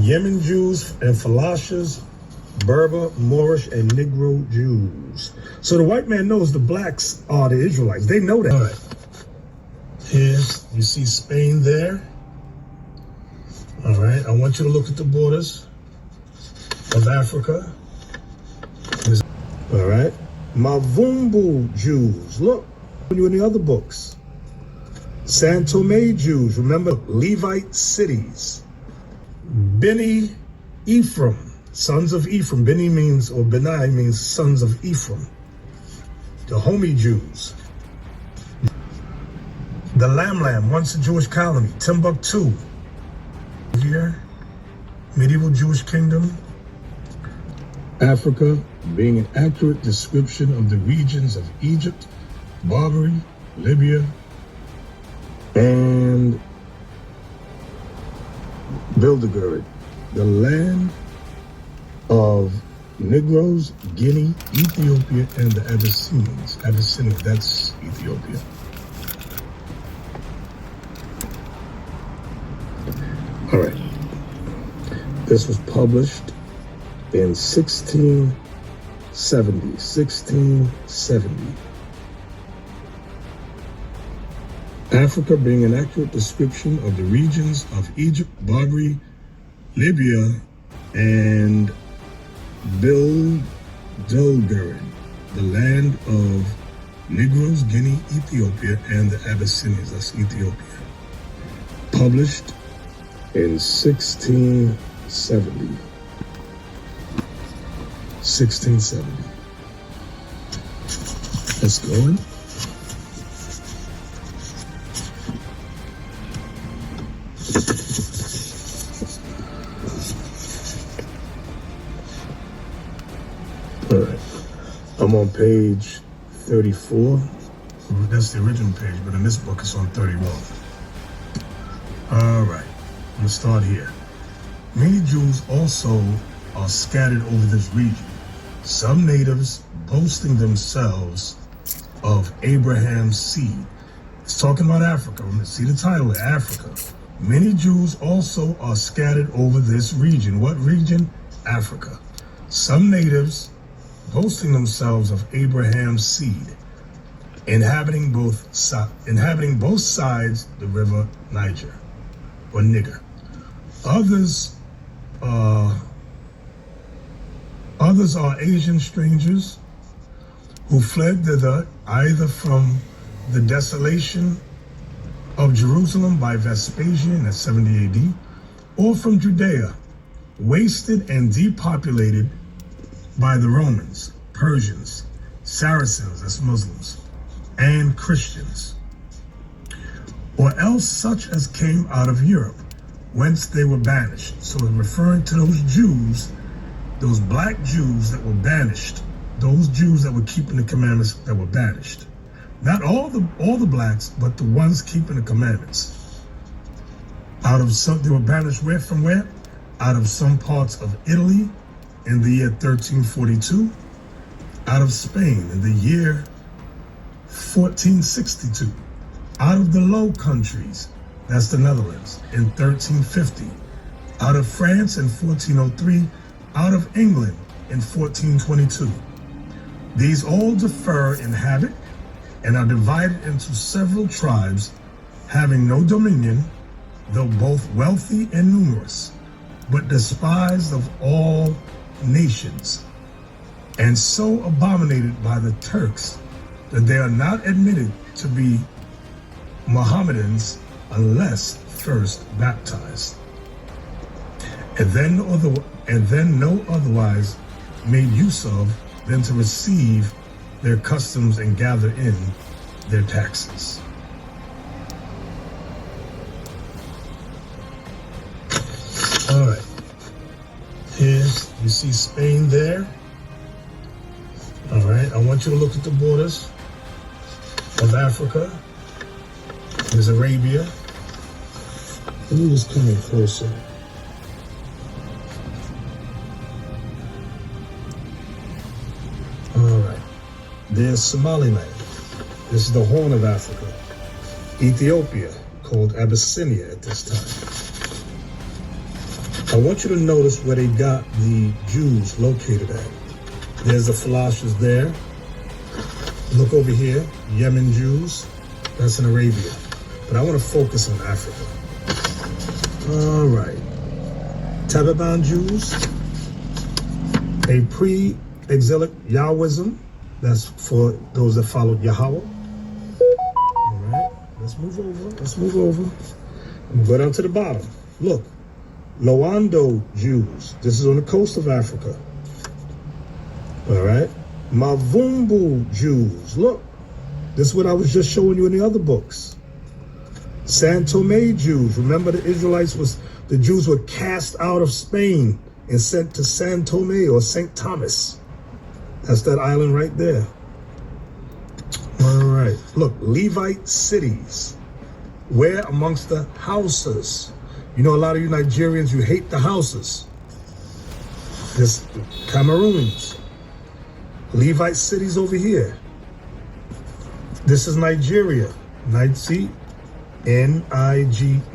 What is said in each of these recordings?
Yemen Jews and Falashas, Berber, Moorish, and Negro Jews. So the white man knows the blacks are the Israelites. They know that. All right. Here, you see Spain there. All right. I want you to look at the borders of Africa. All right. Mavumbu Jews. Look, you in the other books. San Tome Jews. Remember Levite cities. Beni Ephraim, sons of Ephraim. Beni means, or Benai means sons of Ephraim. The Homi Jews. The Lamlam, once a Jewish colony. Timbuktu. Here, medieval Jewish kingdom. Africa, being an accurate description of the regions of Egypt, Barbary, Libya, and Bilderberg, the land of Negroes, Guinea, Ethiopia, and the Abyssinians. Abyssinia, that's Ethiopia. All right. This was published in 1670. 1670. Africa being an accurate description of the regions of Egypt, Barbary, Libya, and Bilderberg, the land of Negroes, Guinea, Ethiopia, and the Abyssinians. That's Ethiopia. Published in 1670. 1670. Let's go in. All right. I'm on page 34. That's the original page, but in this book it's on 31. All right. I'm gonna start here. Many Jews also are scattered over this region. Some natives boasting themselves of Abraham's seed. It's talking about Africa. See the title, Africa. Many Jews also are scattered over this region. What region? Africa. Some natives boasting themselves of Abraham's seed, inhabiting both sides the river Niger, or Niger. Others are Asian strangers who fled thither either from the desolation of Jerusalem by Vespasian at 70 AD, or from Judea, wasted and depopulated by the Romans, Persians, Saracens, that's Muslims, and Christians, or else such as came out of Europe, whence they were banished. So referring to those Jews, those black Jews that were banished, those Jews that were keeping the commandments that were banished. Not all the blacks, but the ones keeping the commandments. Out of some, they were banished where? From where? Out of some parts of Italy in the year 1342, out of Spain in the year 1462, out of the Low Countries, that's the Netherlands, in 1350, out of France in 1403, out of England in 1422. These all differ in habit and are divided into several tribes, having no dominion, though both wealthy and numerous, but despised of all nations, and so abominated by the Turks that they are not admitted to be Mohammedans unless first baptized, and then no otherwise made use of than to receive their customs and gather in their taxes. All right. Here, you see Spain there. All right. I want you to look at the borders of Africa. There's Arabia. Let me just come in closer. All right. There's Somaliland. This is the Horn of Africa. Ethiopia, called Abyssinia at this time. I want you to notice where they got the Jews located at. There's the Philosophes there. Look over here, Yemen Jews. That's in Arabia. But I want to focus on Africa. All right. Taliban Jews, a pre-exilic Yahwism. That's for those that followed Yahweh. All right. Let's move over. And go down to the bottom. Look. Loando Jews. This is on the coast of Africa. All right. Mavumbu Jews. Look. This is what I was just showing you in the other books. San Tome Jews. Remember the Jews were cast out of Spain and sent to San Tome or St. Thomas. That's that island right there. All right. Look, Levite cities. Where amongst the houses? You know, a lot of you Nigerians, you hate the houses. This Cameroons. Levite cities over here. This is Nigeria. See? Nigeria.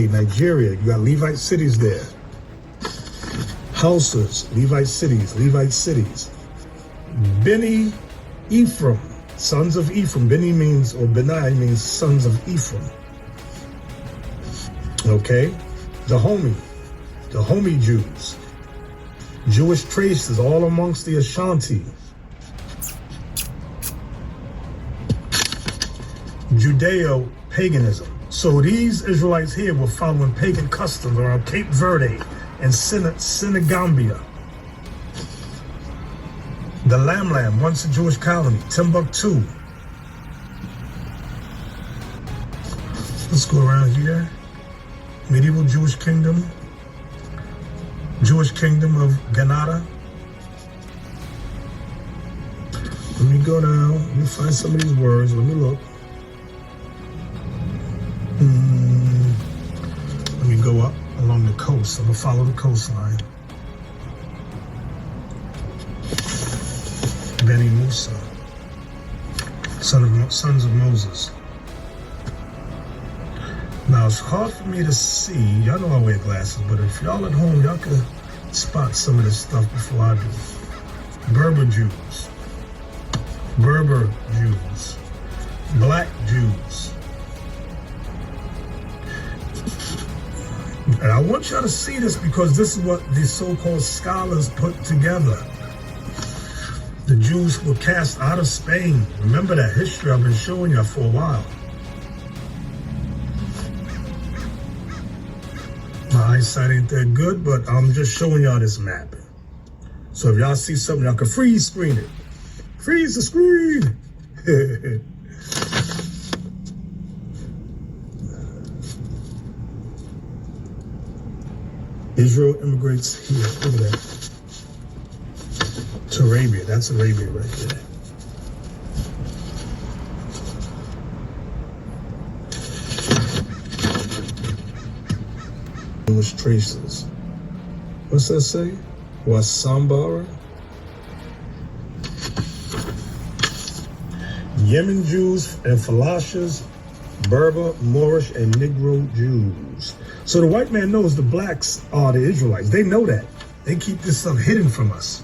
Nigeria. You got Levite cities there. Houses. Levite cities. Beni Ephraim. Sons of Ephraim. Beni means, or Benai means sons of Ephraim. Okay? Dahomey Jews. Jewish traces all amongst the Ashanti. Judeo-paganism. So these Israelites here were following pagan customs around Cape Verde and Senegambia. The Lamlam, once a Jewish colony. Timbuktu. Let's go around here. Medieval Jewish kingdom of Granada. Let me go down. Let me find some of these words. Let me look. Let me go up along the coast. I'm gonna follow the coastline. Beni Musa, sons of Moses. Now, it's hard for me to see. Y'all know I wear glasses, but if y'all at home, y'all can spot some of this stuff before I do. Berber Jews. Black Jews. And I want y'all to see this because this is what these so-called scholars put together. The Jews were cast out of Spain. Remember that history I've been showing you for a while. My eyesight ain't that good, but I'm just showing y'all this map. So if y'all see something, y'all can freeze screen it. Freeze the screen! Israel immigrates here. Look at that. To Arabia. That's Arabia right there. Jewish traces. What's that say? Wasambara? Yemen Jews and Philosophes, Berber, Moorish, and Negro Jews. So the white man knows the blacks are the Israelites. They know that. They keep this stuff hidden from us.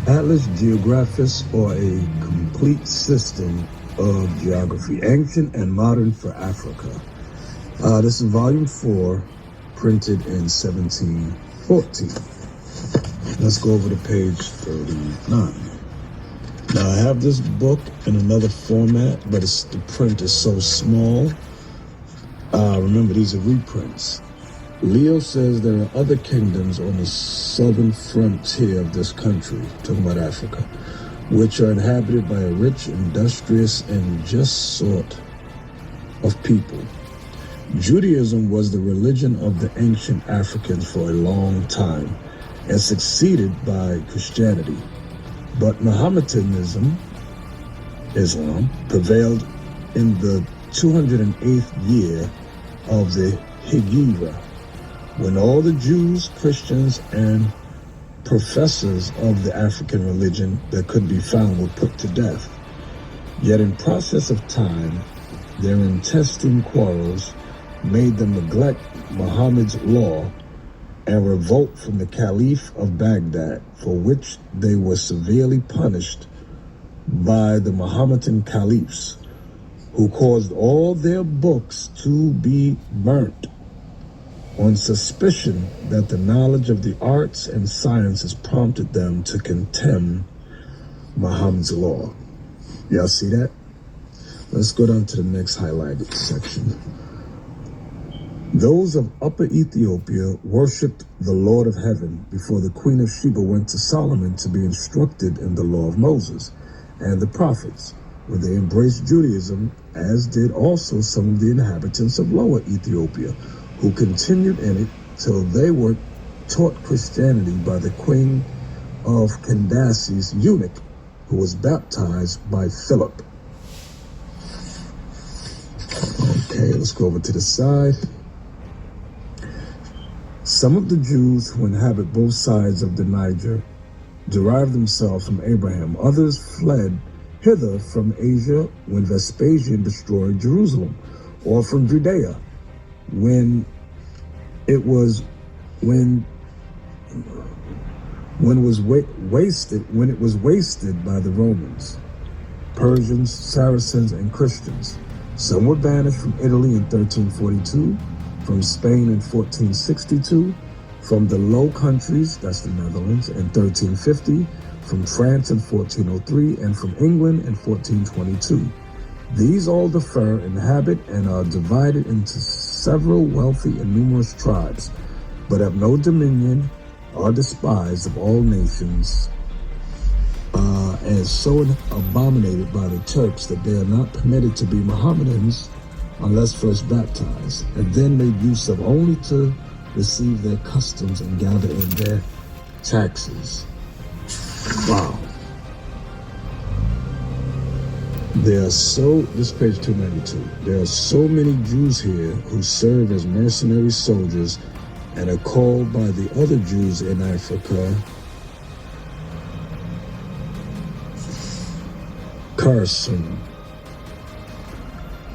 Atlas Geographus, or a complete system of geography, ancient and modern for Africa. This is volume 4, printed in 1714. Let's go over to page 39. Now I have this book in another format, but the print is so small. Remember, these are reprints. Leo says there are other kingdoms on the southern frontier of this country, talking about Africa, which are inhabited by a rich, industrious, and just sort of people. Judaism was the religion of the ancient Africans for a long time and succeeded by Christianity. But Mohammedanism, Islam, prevailed in the 208th year of the Hijra, when all the Jews, Christians, and professors of the African religion that could be found were put to death. Yet in process of time, their intestine quarrels made them neglect Muhammad's law and revolt from the Caliph of Baghdad, for which they were severely punished by the Mohammedan caliphs, who caused all their books to be burnt on suspicion that the knowledge of the arts and sciences prompted them to contemn Muhammad's law. Y'all see that? Let's go down to the next highlighted section. Those of Upper Ethiopia worshipped the Lord of Heaven before the Queen of Sheba went to Solomon to be instructed in the law of Moses and the prophets, when they embraced Judaism, as did also some of the inhabitants of Lower Ethiopia, who continued in it till they were taught Christianity by the Queen of Candace's eunuch, who was baptized by Philip. Okay, let's go over to the side. Some of the Jews who inhabit both sides of the Niger derived themselves from Abraham. Others fled hither from Asia when Vespasian destroyed Jerusalem, or from Judea when it was wasted by the Romans, Persians, Saracens, and Christians. Some were banished from Italy in 1342, from Spain in 1462, from the Low Countries, that's the Netherlands, in 1350, from France in 1403, and from England in 1422. These all differ, inhabit, and are divided into several wealthy and numerous tribes, but have no dominion, are despised of all nations, and so abominated by the Turks that they are not permitted to be Mohammedans unless first baptized, and then made use of only to receive their customs and gather in their taxes. Wow. This is page 292. There are so many Jews here who serve as mercenary soldiers and are called by the other Jews in Africa Karsun,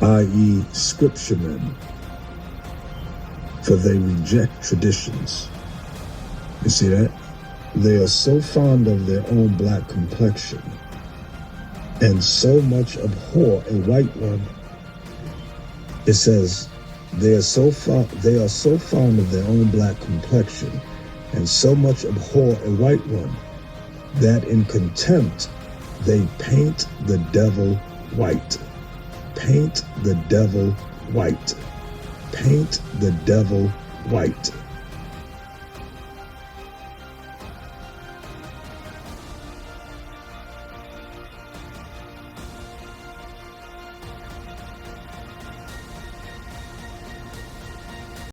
i.e. scripturemen, for they reject traditions. You see that? They are so fond of their own black complexion and so much abhor a white one. It says they are so fond of their own black complexion and so much abhor a white one that in contempt they paint the devil white. Paint the devil white. Paint the devil white.